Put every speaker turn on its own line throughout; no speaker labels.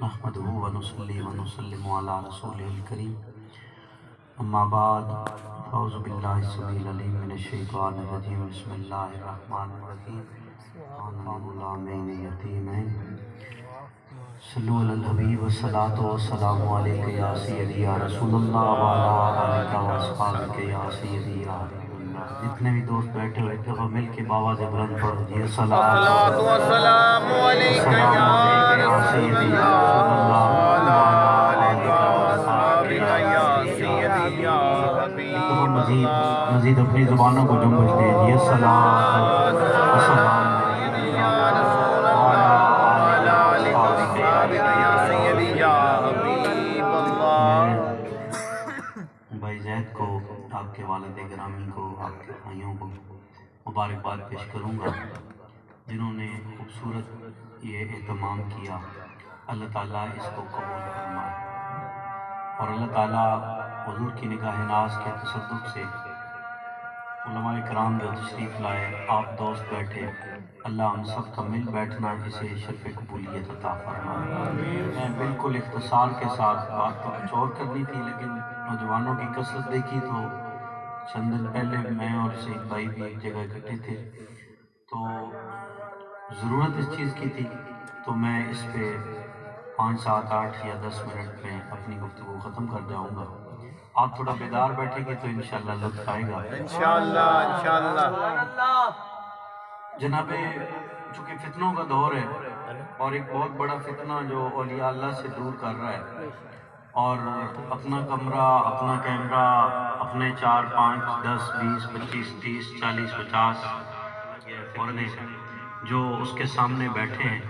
نحمدہ و نصلی و نسلم علی رسولہ الکریم اما بعد اعوذ باللہ السمیع العلیم من الشیطان الرجیم بسم اللہ الرحمن الرحیم آن غلامین یتیمین صلو علی الحبیب والصلاة والسلام علیکہ یا سیدی یا رسول اللہ وعلا آلکہ و اصحابکہ یا سیدی یا حبیب اللہ۔ جتنے بھی دوست بیٹھے ہوئے ایک دفعہ مل کے بآواز بلند پڑھو جی
الصلاۃ والسلام علیکہ یا رسول اللہ وعلا آلکہ و اصحابکہ یا سیدی یا حبیب اللہ۔
مزید اپنی زبانوں کو جنبش دے جی الصلاۃ والسلام بھائی زید کو، آپ کے والد گرامی کو، آپ کے بھائیوں کو مبارکباد پیش کروں گا جنہوں نے خوبصورت یہ اہتمام کیا۔ اللہ تعالیٰ اس کو قبول فرمائے اور اللہ تعالیٰ حضور کی نگاہ ناز کے تصدق سے علماء کرام جو تشریف لائے، آپ دوست بیٹھے، اللہ ہم سب کا مل بیٹھنا اسے شرف قبولیت عطا فرمائے۔ میں بالکل اختصار کے ساتھ بات تو کچھ اور کرنی تھی، لیکن نوجوانوں کی کثرت دیکھی تو چند دن پہلے میں اور سعید بھائی بھی ایک جگہ اکٹھے تھے، تو ضرورت اس چیز کی تھی، تو میں اس پہ 5 7 8 یا 10 منٹ میں اپنی گفتگو ختم کر جاؤں گا۔ آپ تھوڑا بیدار بیٹھیں گے تو انشاءاللہ لطف آئے گا
انشاءاللہ انشاءاللہ۔
جناب، چونکہ فتنوں کا دور ہے اور ایک بہت بڑا فتنہ جو اولیاء اللہ سے دور کر رہا ہے، اور اپنا کمرہ، اپنا کیمرہ، اپنے 4 5 10 20 25 30 40 50 عورتیں جو اس کے سامنے بیٹھے ہیں،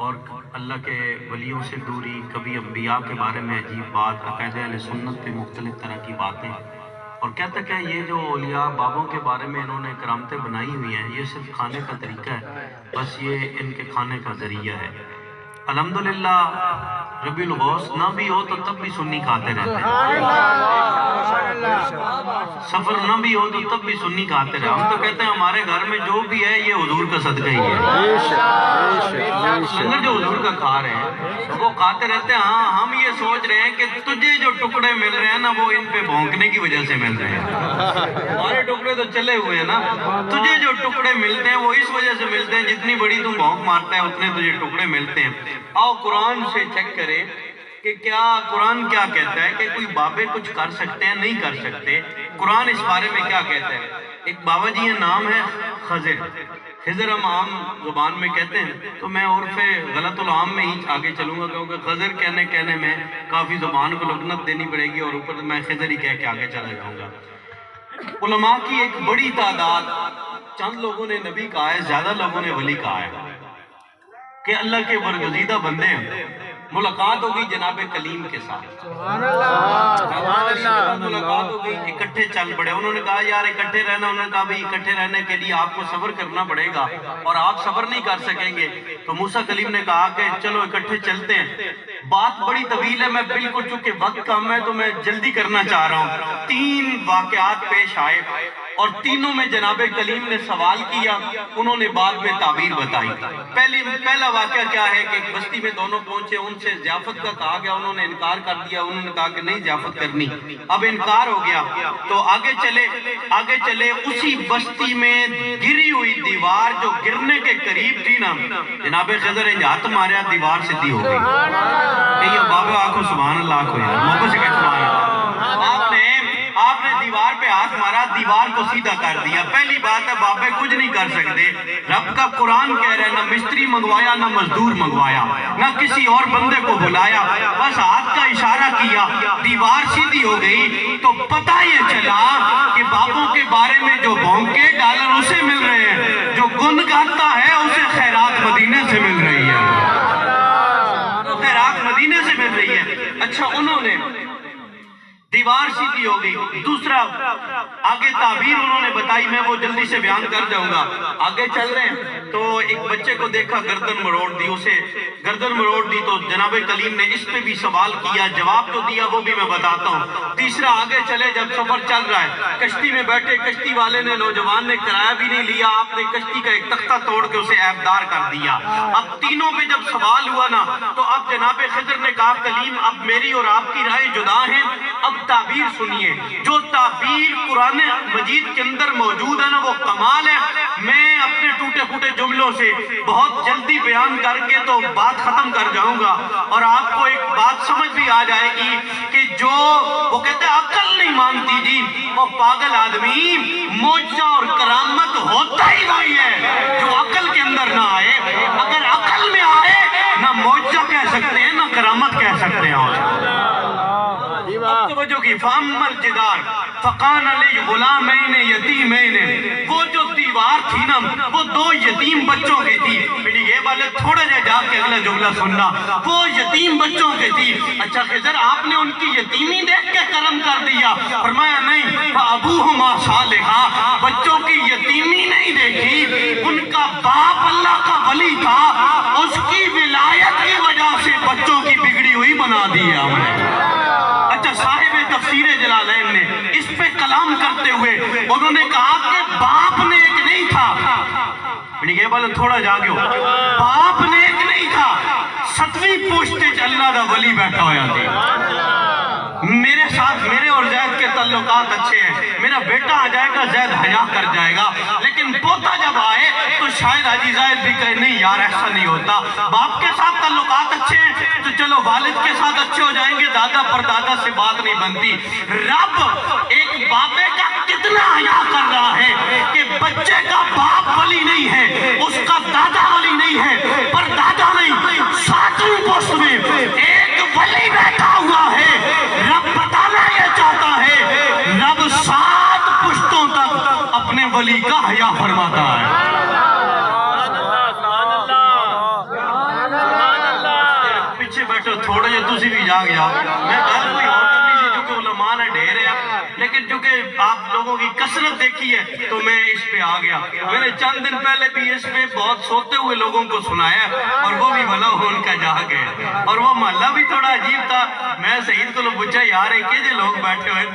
اور اللہ کے ولیوں سے دوری، کبھی انبیاء کے بارے میں عجیب بات، عقائد اہل سنت پہ مختلف طرح کی باتیں، اور کہتا کہ یہ جو اولیاء بابوں کے بارے میں انہوں نے کرامتیں بنائی ہوئی ہیں، یہ صرف کھانے کا طریقہ ہے، بس یہ ان کے کھانے کا ذریعہ ہے۔ الحمدللہ ربی الغوث نہ بھی ہو تو تب بھی سنی کھاتے رہتے ہیں، سفر نہ بھی ہو تو تب بھی سنی کھاتے رہتے ہیں۔ ہم تو کہتے ہیں ہمارے گھر میں جو بھی ہے یہ حضور کا صدقہ ہی ہے، لنگر جو حضور کا کھا رہے ہیں وہ کھاتے رہتے ہیں۔ ہاں، ہم یہ سوچ رہے ہیں کہ تجھے جو ٹکڑے مل رہے ہیں نا وہ ان پہ بھونکنے کی وجہ سے مل رہے ہیں، ہمارے ٹکڑے تو چلے ہوئے ہیں نا، تجھے جو ٹکڑے ملتے ہیں وہ اس وجہ سے ملتے ہیں، جتنی بڑی تم بھونک مارتا ہے اتنے تجھے ٹکڑے ملتے ہیں۔ آؤ قرآن سے چیک کریں کہ کیا قرآن کیا کہتا ہے، کہ کوئی بابے کچھ کر سکتے ہیں؟ نہیں کر سکتے۔ قرآن اس بارے میں کیا کہتا ہے؟ ایک بابا جی کا نام ہے خضر، خضر ہم عام زبان میں کہتے ہیں، تو میں عرف غلط العام میں ہی آگے چلوں گا، کیونکہ خضر کہنے میں کافی زبان کو لغنت دینی پڑے گی، اور اوپر میں خضر ہی کہہ کے آگے چلا جاؤں گا۔ علماء کی ایک بڑی تعداد، چند لوگوں نے نبی کہا ہے، زیادہ لوگوں نے ولی کہا ہے، کہ اللہ کے برگزیدہ بندے ہیں۔ ملاقات ہوگی جناب کلیم کے ساتھ،
سبحان اللہ،
ملاقات ہو گئی، اکٹھے چل پڑے۔ انہوں نے کہا یار اکٹھے رہنا، انہوں نے کہا بھئی اکٹھے رہنے کے لیے آپ کو صبر کرنا پڑے گا، اور آپ صبر نہیں کر سکیں گے۔ تو موسیٰ کلیم نے کہا کہ چلو اکٹھے چلتے ہیں۔ بات بڑی طویل ہے، میں بالکل چونکہ وقت کم ہے تو میں جلدی کرنا چاہ رہا ہوں۔ 3 واقعات پیش آئے، اور تینوں میں جناب کلیم نے سوال کیا، انہوں نے بعد میں تعبیر بتائی۔ پہلا واقعہ کیا ہے کہ ایک بستی میں دونوں پہنچے، ان سے ضیافت کا کہا گیا، انہوں نے انکار کر دیا، انہوں نے کہا کہ نہیں ضیافت کرنی، اب انکار ہو گیا۔ تو آگے چلے، اسی بستی میں گری ہوئی دیوار جو گرنے کے قریب تھی نا، جناب خضر نے ہاتھ ماریا، دیوار سیدھی ہو گئی۔ کہ یہ بابا آنکھو سبحان اللہ آنکھو یار، موقع سے کہ سبحان اللہ۔ آپ نے دیوار پہ ہاتھ مارا، دیوار کو سیدھا کر دیا۔ پہلی بات ہے بابے کچھ نہیں کر سکتے، رب کا قرآن کہہ رہے ہیں، نہ مستری منگوایا نہ مزدور منگوایا، نہ کسی اور بندے کو بلایا، بس ہاتھ کا اشارہ کیا، دیوار سیدھی ہو گئی۔ تو پتہ یہ چلا کہ بابوں کے بارے میں جو بھونکے ڈالر اسے مل رہے ہیں، جو گن گاتا ہے اسے خیرات مدینے سے مل رہی ہے، خیرات مدینے سے مل رہی ہے۔ اچھا، انہوں نے दीवार सीधी हो गई। दूसरा आगे ताबीर उन्होंने बताई, मैं वो जल्दी से बयान कर जाऊंगा। आगे चल रहे हैं तो एक बच्चे को देखा, गर्दन मरोड़ दी, उसे गर्दन मरोड़ दी। तो जनाब कलीम ने इस पे भी सवाल किया, जवाब तो दिया, वो भी मैं बताता हूँ। तीसरा आगे चले, जब सफर चल रहा है, कश्ती में बैठे, कश्ती वाले ने, नौजवान ने किराया भी नहीं लिया, आपने कश्ती का एक तख्ता तोड़ के उसे ऐबदार कर दिया। अब तीनों पे जब सवाल हुआ ना, तो अब जनाब खिदर ने कहा, कलीम अब मेरी और आपकी राय जुदा है, अब ताबीर सुनिए। जो ताबीर कुरान मजीद के अंदर मौजूद है ना, वो कमाल है। मैं अपने टूटे फूटे जुमलों से बहुत जल्दी बयान करके तो बात खत्म कर जाऊंगा, और आपको एक बात समझ भी आ जाएगी कि जो वो कहते हैं अक्ल नहीं मानती जी, वो पागल आदमी। मौजज़ा और करामत होता ही वही है जो अक्ल के अंदर ना आए। अगर अक्ल में आए, ना मौजज़ा कह सकते हैं ना करामत कह सकते हैं। अब तवज्जो की, फामल जिदार फकान अली गुलामैन यतीमैन, वो जो दीवार थी ना, वो दो यतीम बच्चों की थी। ये वाले थोड़ा जा जाके अगला जुमला सुनना, वो यतीम बच्चों की थी। अच्छा खिदर, आपने उनकी यतीमी देख के करम कर दिया? फरमाया नहीं, अबूहुमा सालिहा, बच्चों की यतीमी नहीं देखी, उनका बाप अल्लाह का वली था, उसकी विलायत की वजह से बच्चों की बिगड़ी हुई बना दी है हमने। अच्छा, साहिब तफसीर जलालैन ने इस पे कलाम करते हुए उन्होंने कहा कि बाप ने एक नहीं था, ये बोले थोड़ा जागो, बाप ने एक नहीं था, 7वीं पोस्टे अल्लाह दा वली बैठा होया थी। मेरे साथ मेरे और जैद के ताल्लुकात अच्छे हैं, मेरा बेटा आ जाएगा, जैद हया कर जाएगा, लेकिन पोता जब आए तो शायद हाजी जैद भी कहे नहीं यार ऐसा नहीं होता। बाप के साथ ताल्लुकात अच्छे हैं तो चलो वालिद के साथ अच्छे हो जाएंगे, दादा परदादा से बात नहीं बनती। रब एक बापे का कितना हया कर रहा है कि बच्चे का बाप वली नहीं है, उसका दादा वली नहीं है, पर दादा नहीं, 7वीं पोस्ट में एक वली बैठा हुआ है। रब बताना ये चाहता है, रब 7 पुश्तों तक अपने वली का हया फरमाता है। पीछे बैठो थोड़ा जा, तुसी भी जाग जाओ। मैं गल कोई और करनी सी, क्योंकि उलमा ने ढेर है, लेकिन चूंकि आप लोगों की कसरत देखी है तो मैं इस पे आ गया। मैंने चंद दिन पहले भी इस पे बहुत सोते हुए लोगों को सुनाया, और वो भी भला हो उनका जाग है, और वो महल्ला भी थोड़ा अजीब था। मैं सईद को पूछा, यार एक जो लोग बैठे हुए,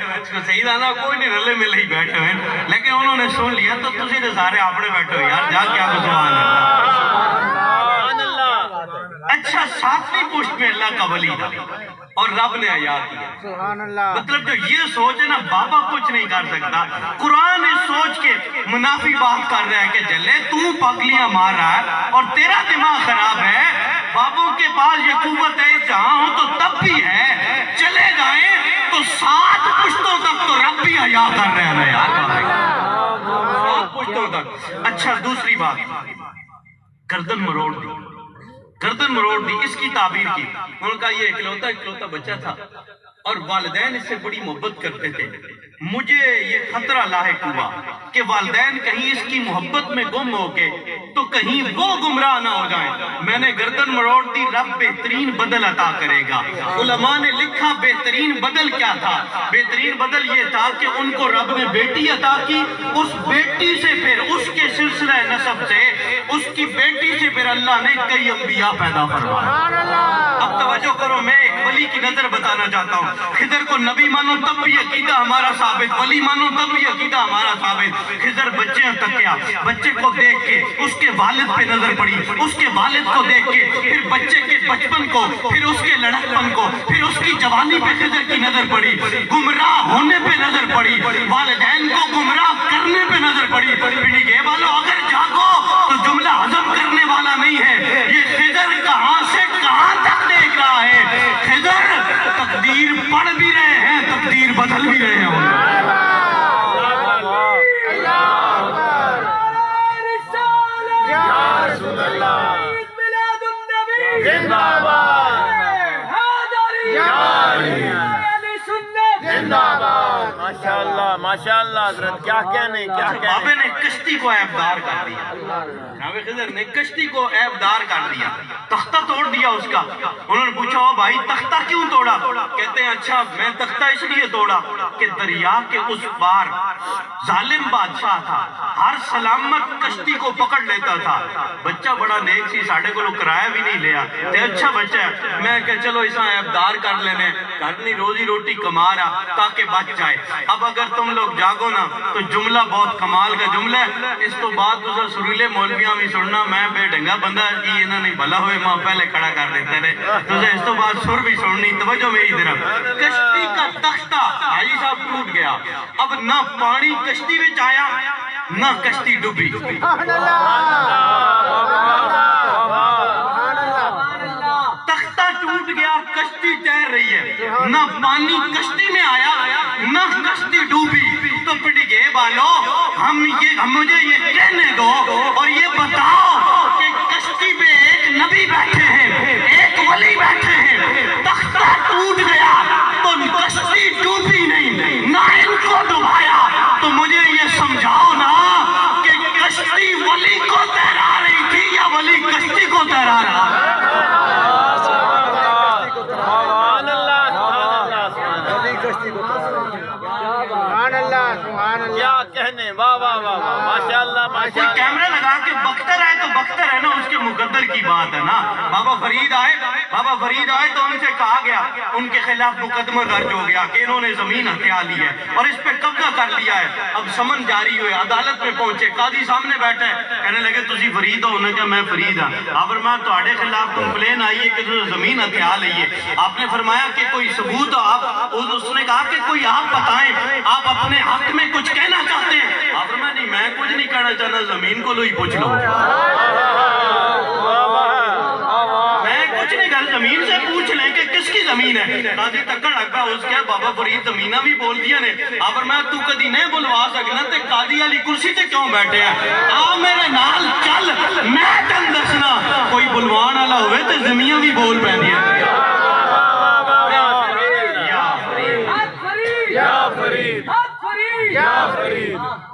सईद आना कोई नहीं, रले मिले ही बैठे हुए, लेकिन उन्होंने सुन लिया तो तुसी तो सारे आपने बैठे हो यार, जा क्या सुभान अल्लाह। अच्छा, 7वीं पोस्ट में अल्लाह का वली था और रब ने हया किया। मतलब जो ये सोच है ना, बाबा कुछ नहीं कर सकता। कुरान इस सोच के मुनाफी बात कर रहा है कि जले तू पगलियां मार रहा है और तेरा दिमाग खराब है, बाबों के पास ये कुव्वत है, जहां हो तो तब भी है, चले जाए तो 7 पुश्तों तक तो रब भी हया कर रहे हैं ना यार, 7 पुश्तों तक। अच्छा, दूसरी बात, गर्दन मरोड़ दी, गर्दन मरोड़ दी, इसकी ताबीर की। उनका ये इकलौता बच्चा था और वालिदैन इससे बड़ी मोहब्बत करते थे। मुझे ये खतरा लाहिक हुआ कि वालिदैन कहीं इसकी मोहब्बत में गुम हो के तो कहीं वो गुमराह ना हो जाएं। मैंने गर्दन मरोड़ दी, रब बेहतरीन बदल अता करेगा। उलमा ने लिखा बेहतरीन बदल क्या था? बेहतरीन बदल ये था कि उनको रब ने बेटी अता की, उस बेटी से फिर उसके सिलसिले नसब से उसकी बेटी से फिर अल्लाह ने कई अंबिया पैदा फरमाया। अब तवज्जो करो, मैं एक वली की नजर बताना चाहता हूँ। खिदर को नबी मानो तब भी अकीदा हमारा साबित, वली मानो तब भी अकीदा हमारा साबित। खिदर बच्चे तक गया, बच्चे को देख के उसके वालिद पे नजर पड़ी, उसके वालिद को देख के फिर बच्चे के बचपन को, फिर उसके लड़कपन को, फिर उसकी जवानी पे खिदर की नजर पड़ी, गुमराह होने पे नजर पड़ी, वालिदैन को गुमराह करने पे नजर पड़ी। ये वालों अगर जागो तो जुमला हजम करने वाला नहीं है। ये खिदर कहां से कहां तक देख रहा है। खिदर तकदीर पढ़ भी रहे हैं, तकदीर बदल भी रहे हैं।
माशाअल्लाह, माशाअल्लाह हजरत, क्या कहने क्या
बाबे
कहने।
ने कश्ती को ऐबदार कर दिया, जनाब खिज़र ने कश्ती को ऐबदार कर दिया, तख्ता तोड़ दिया उसका। उन्होंने पूछा ओ भाई तख्ता क्यों तोड़ा? कहते हैं अच्छा मैं तख्ता इसलिए तोड़ा कि दरिया के उस पार जालिम बादशाह था, हर सलामत कश्ती को पकड़ लेता था। बच्चा बड़ा नेक सी, साढ़े को किराया भी नहीं लिया ते अच्छा बच्चा है। मैं कह चलो इसा ऐबदार कर लेने, करनी रोजी रोटी कमा रहा ताकि बच जाए। अब अगर तुम लोग जागो ना तो जुमला बहुत कमाल का जुमला है। इस तो बाद तुझे सुरीले मौलवियां भी सुनना, मैं बेढंगा बंदा ई इन्हां ने भला होए मां पहले खड़ा कर देते ने। तुझे इस तो बाद सुर भी सुननी, तवज्जो मेरी तरफ। कश्ती का तख्ता भाई साहब टूट गया। अब ना पानी कश्ती में आया ना कश्ती डूबी। तख्ता टूट गया, कश्ती तैर रही है, ना पानी कश्ती में आया ना कश्ती डूबी। तो पिटिके बालो मुझे ये कहने दो और ये बताओ कि कश्ती पे एक नबी बैठे हैं, एक वली बैठे हैं, तख्ता टूट गया तो कश्ती डूबी नहीं, ना इनको डुबाया। तो मुझे ये समझाओ ना कि कश्ती वली को तैरा रही थी या वली कश्ती को तैरा रहा?
क्या कहने, वाह वाह वाह वाह, माशाअल्लाह
कोई
माशाअल्लाह।
कैमरा लगा के बख्तर है तो बख्तर है ना, उसके मुकद्दर की बात है ना। बाबा फरीद आए तो उनसे कहा गया, उनके खिलाफ मुकदमा दर्ज हो गया कि इन्होंने जमीन हथिया ली है और इस पे कब्जा कर लिया है। अब समन जारी हुए, अदालत में पहुंचे, काजी सामने बैठे कहने लगे तुसी फरीद हो? उन्होंने कहा मैं फरीद हाँ। आप फरमाया तुम्हारे खिलाफ कंप्लेन आई है कि तुझे जमीन हथिया ली है। आपने फरमाया कि कोई सबूत हो? आप उसने कहा कि कोई आप बताएं, आप अपने हक में कुछ कहना चाहते हैं? आप फरमाया नहीं मैं कुछ नहीं कहना चाहता, जमीन को लो ही पूछ लो। मैं कुछ नहीं कर, जमीन से पूछ लें कि किसकी जमीन है। काजी तक्कड़ लगा उसके बाबा फरीद जमीना भी बोल दिया ने। आप मैं तू कदी नहीं बुलवा सकना ते काजी वाली कुर्सी ते क्यों बैठे हैं? आ मेरे नाल चल, मैं तेन दसना कोई बुलवान वाला होवे ते जमीन भी बोल पैंदियां।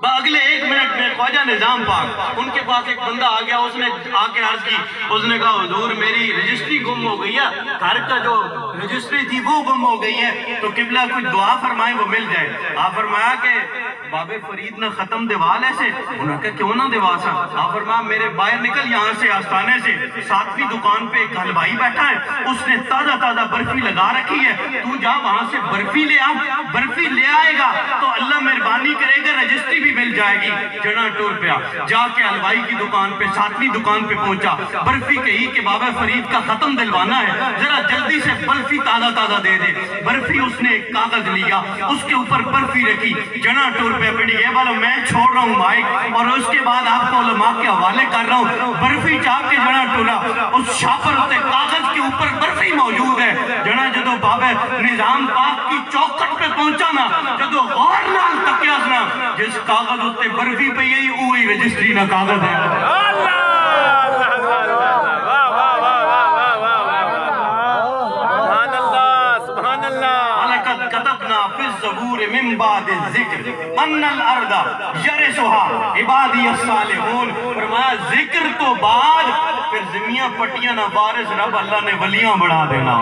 अगले 1 मिनट में ख्वाजा निजाम पाक उनके पास एक बंदा आ गया, उसने आके अर्ज की, उसने कहा हुजूर मेरी रजिस्ट्री गुम हो गई है, घर का जो रजिस्ट्री थी वो गुम हो गई है, तो किबला कुछ दुआ फरमाए वो मिल जाए। आप फरमाया कि बाबे फरीद ने खत्म दिवाल ऐसे? उन्होंने कहा क्यों ना दिवा सा? आप फरमाया मेरे बाहर निकल यहाँ से आस्थाने से, 7वीं दुकान पे एक हलवाई बैठा है, उसने ताजा ताजा बर्फी लगा रखी है, तू जा वहां से बर्फी ले आ, बर्फी ले आएगा तो अल्लाह मेहरबानी करेगा रजिस्ट्री भी मिल जाएगी। जना टूर पे जाके हलवाई की दुकान पे 7वीं दुकान पे पहुंचा, बर्फी कही कि बाबा फरीद का खत्म दिलवाना है, जरा जल्दी से बर्फी ताजा ताजा दे दे। बर्फी उसने एक कागज लिया, उसके ऊपर बर्फी रखी, जना टूर पे पड़ी है वाला मैं छोड़ रहा हूँ माइक और उसके बाद आपको उलमा के हवाले कर रहा हूँ। बर्फी चाप के जना टूरा उस छापर होते कागज के ऊपर बर्फी मौजूद है। जना जदों बाबे निजाम पाक की चौखट पे पहुंचा ना, जदों गौर नाल तकिया ना, जिस कागज उत्ते बर्फी पई है वही रजिस्ट्री ना कागज है। मिन बाद ज़िक्र अन्नल अर्दा यरिसुहा इबादी सालिहून। फरमाया जिक्र तो बाद फिर ज़मीयां पट्टियां ना वारिस रब अल्लाह ने वलियां बढ़ा देना।